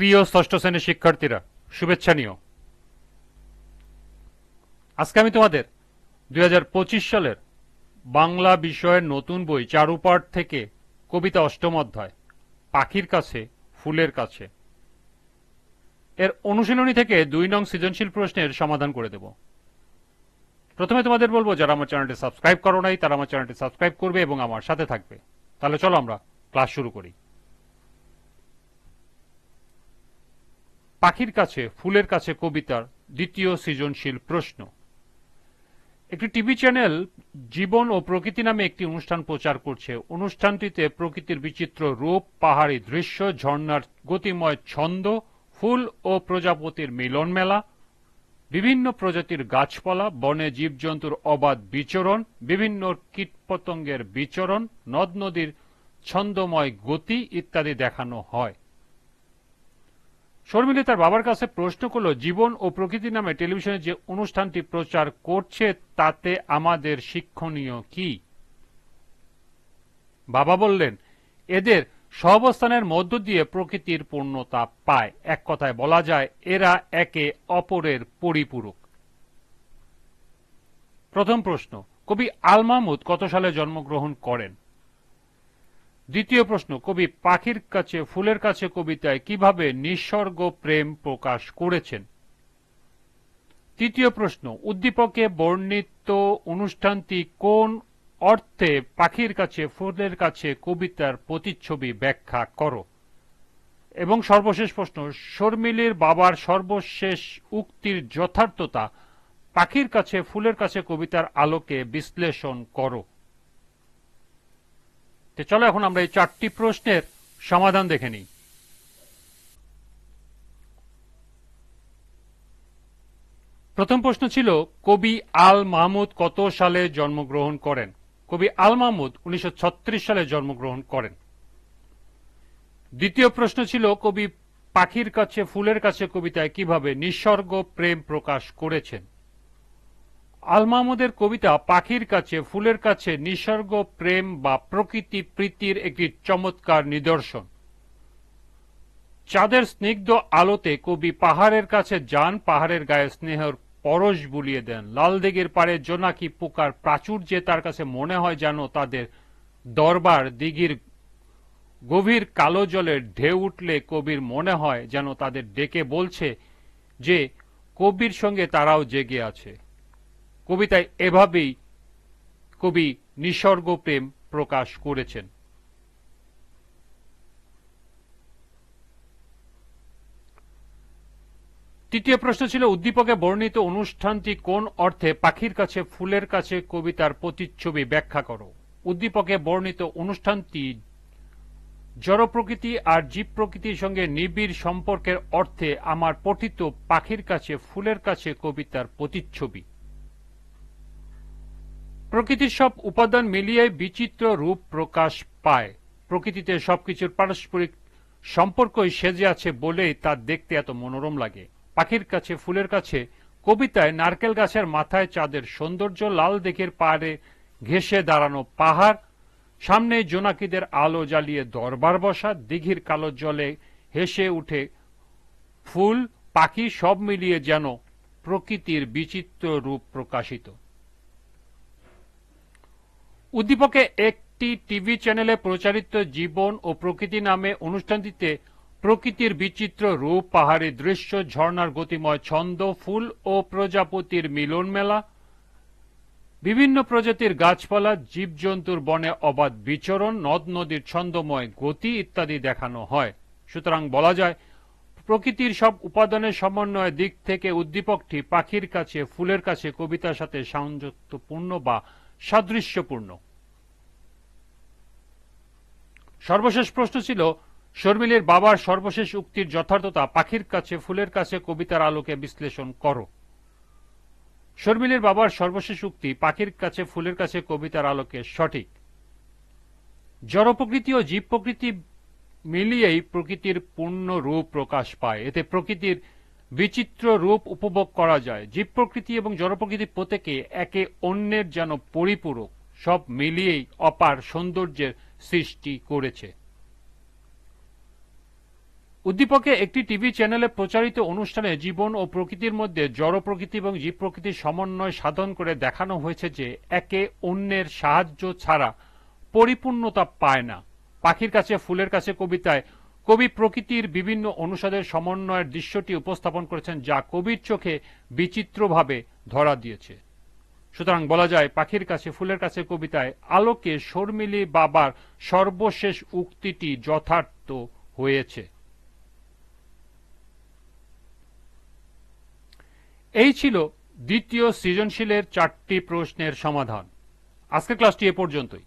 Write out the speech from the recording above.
প্রিয় ষষ্ঠ শ্রেণীর শিক্ষার্থীরা, শুভেচ্ছা নিও। আজকে আমি তোমাদের 2025 সালের বাংলা বিষয়ের নতুন বই চারুপাঠ থেকে কবিতা অষ্টম অধ্যায় পাখির কাছে ফুলের কাছে এর অনুশীলনী থেকে 2 নং সৃজনশীল প্রশ্নের সমাধান করে দেব। প্রথমে তোমাদের বলবো, যারা আমার চ্যানেলটি সাবস্ক্রাইব করো নাই তারা আমার চ্যানেলটি সাবস্ক্রাইব করবে এবং আমার সাথে থাকবে। তাহলে চলো আমরা ক্লাস শুরু করি। পাখির কাছে ফুলের কাছে কবিতার দ্বিতীয় সৃজনশীল প্রশ্ন। একটি টিভি চ্যানেল জীবন ও প্রকৃতি নামে একটি অনুষ্ঠান প্রচার করছে। অনুষ্ঠানটিতে প্রকৃতির বিচিত্র রূপ, পাহাড়ি দৃশ্য, ঝর্ণার গতিময় ছন্দ, ফুল ও প্রজাপতির মিলন মেলা, বিভিন্ন প্রজাতির গাছপালা, বনে জীবজন্তুর অবাধ বিচরণ, বিভিন্ন কীটপতঙ্গের বিচরণ, নদ নদীর ছন্দময় গতি ইত্যাদি দেখানো হয়। শর্মিলী তার বাবার কাছে প্রশ্ন করল, জীবন ও প্রকৃতি নামে টেলিভিশনে যে অনুষ্ঠানটি প্রচার করছে তাতে আমাদের শিক্ষণীয় কি? বাবা বললেন, এদের সহাবস্থানের মধ্য দিয়ে প্রকৃতির পূর্ণতা পায়। এক কথায় বলা যায় এরা একে অপরের পরিপূরক। প্রথম প্রশ্ন, কবি আল মাহমুদ কত সালে জন্মগ্রহণ করেন? দ্বিতীয় প্রশ্ন, কবি পাখির কাছে ফুলের কাছে কবিতায় কিভাবে নিসর্গ প্রেম প্রকাশ করেছেন? তৃতীয় প্রশ্ন, উদ্দীপকে বর্ণিত অনুষ্ঠানটি কোন অর্থে পাখির কাছে ফুলের কাছে কবিতার প্রতিচ্ছবি ব্যাখ্যা করো। এবং সর্বশেষ প্রশ্ন, শর্মিলীর বাবার সর্বশেষ উক্তির যথার্থতা পাখির কাছে ফুলের কাছে কবিতার আলোকে বিশ্লেষণ করো। চলো এখন আমরা এই 4টি প্রশ্নের সমাধান দেখে নিই। প্রথম প্রশ্ন ছিল, কবি আল মাহমুদ কত সালে জন্মগ্রহণ করেন? কবি আল মাহমুদ 1936 সালে জন্মগ্রহণ করেন। দ্বিতীয় প্রশ্ন ছিল, কবি পাখির কাছে ফুলের কাছে কবিতায় কিভাবে নিসর্গ প্রেম প্রকাশ করেছেন? আল মাহমুদের কবিতা পাখির কাছে ফুলের কাছে নিসর্গ প্রেম বা প্রকৃতি প্রীতির একটি চমৎকার নিদর্শন। চাঁদের স্নিগ্ধ আলোতে কবি পাহাড়ের কাছে যান, পাহাড়ের গায়ে স্নেহের পরশ বুলিয়ে দেন। লাল দিঘির পাড়ে জোনাকি পোকার প্রাচুর্যে তার কাছে মনে হয় যেন তাদের দরবার। দিঘির গভীর কালো জলের ঢেউ উঠলে কবির মনে হয় যেন তাদের ডেকে বলছে যে কবির সঙ্গে তারাও জেগে আছে। কবিতায় এভাবেই কবি নিসর্গ প্রেম প্রকাশ করেছেন। তৃতীয় প্রশ্ন ছিল, উদ্দীপকে বর্ণিত অনুষ্ঠানটি কোন অর্থে পাখির কাছে ফুলের কাছে কবিতার প্রতিচ্ছবি ব্যাখ্যা করো। উদ্দীপকে বর্ণিত অনুষ্ঠানটি জড় প্রকৃতি আর জীব প্রকৃতির সঙ্গে নিবিড় সম্পর্কের অর্থে আমার পঠিত পাখির কাছে ফুলের কাছে কবিতার প্রতিচ্ছবি। প্রকৃতির সব উপাদান মিলিয়ে বিচিত্র রূপ প্রকাশ পায়। প্রকৃতিতে সবকিছুর পারস্পরিক সম্পর্কই সেজে আছে বলেই তা দেখতে এত মনোরম লাগে। পাখির কাছে ফুলের কাছে কবিতায় নারকেল গাছের মাথায় চাঁদের সৌন্দর্য, লাল দিঘির পাড়ে ঘেঁষে দাঁড়ানো পাহাড়, সামনে জোনাকিদের আলো জ্বালিয়ে দরবার বসা, দিঘির কালো জলে হেসে উঠে ফুল, পাখি সব মিলিয়ে যেন প্রকৃতির বিচিত্র রূপ প্রকাশিত। উদ্দীপকে একটি টিভি চ্যানেলে প্রচারিত জীবন ও প্রকৃতি নামে অনুষ্ঠানটিতে প্রকৃতির বিচিত্র রূপ, পাহাড়ি দৃশ্য, ঝর্ণার গতিময় ছন্দ, ফুল ও প্রজাপতির মিলন মেলা, বিভিন্ন প্রজাতির গাছপালা, জীবজন্তুর বনে অবাধ বিচরণ, নদ নদীর ছন্দময় গতি ইত্যাদি দেখানো হয়। সুতরাং বলা যায় প্রকৃতির সব উপাদানের সমন্বয়ের দিক থেকে উদ্দীপকটি পাখির কাছে ফুলের কাছে কবিতার সাথে সামঞ্জস্যপূর্ণ বা সাদৃশ্যপূর্ণ। সর্বশেষ প্রশ্ন ছিল, শর্মিলীর বাবার সর্বশেষ উক্তির যথার্থতা পাখির কাছে ফুলের কাছে কবিতার আলোকে বিশ্লেষণ করো। শর্মিলীর বাবার সর্বশেষ উক্তি পাখির কাছে ফুলের কাছে কবিতার আলোকে সঠিক। জড় প্রকৃতি ও জীব প্রকৃতি মিলিয়েই প্রকৃতির পূর্ণ রূপ প্রকাশ পায়। এতে প্রকৃতির বিচিত্র রূপ উপভোগ করা যায়। জীব প্রকৃতি এবং জড় প্রকৃতি প্রত্যেকে একে অন্যের যেন পরিপূরক, সব মিলিয়েই অপার সৌন্দর্যের সৃষ্টি করেছে। উদ্দীপকে একটি টিভি চ্যানেলে প্রচারিত অনুষ্ঠানে জীবন ও প্রকৃতির মধ্যে জড় প্রকৃতি এবং জীব প্রকৃতির সমন্বয় সাধন করে দেখানো হয়েছে যে একে অন্যের সাহায্য ছাড়া পরিপূর্ণতা পায় না। পাখির কাছে ফুলের কাছে কবিতায় কবি প্রকৃতির বিভিন্ন অনুষদের সমন্বয়ের দৃশ্যটি উপস্থাপন করেছেন, যা কবির চোখে বিচিত্রভাবে ধরা দিয়েছে। সুতরাং বলা যায় পাখির কাছে ফুলের কাছে কবিতায় আলোকে শর্মিলী বাবার সর্বশেষ উক্তিটি যথার্থ হয়েছে। এই ছিল দ্বিতীয় সৃজনশীলের 4টি প্রশ্নের সমাধান। আজকের ক্লাসটি এ পর্যন্তই।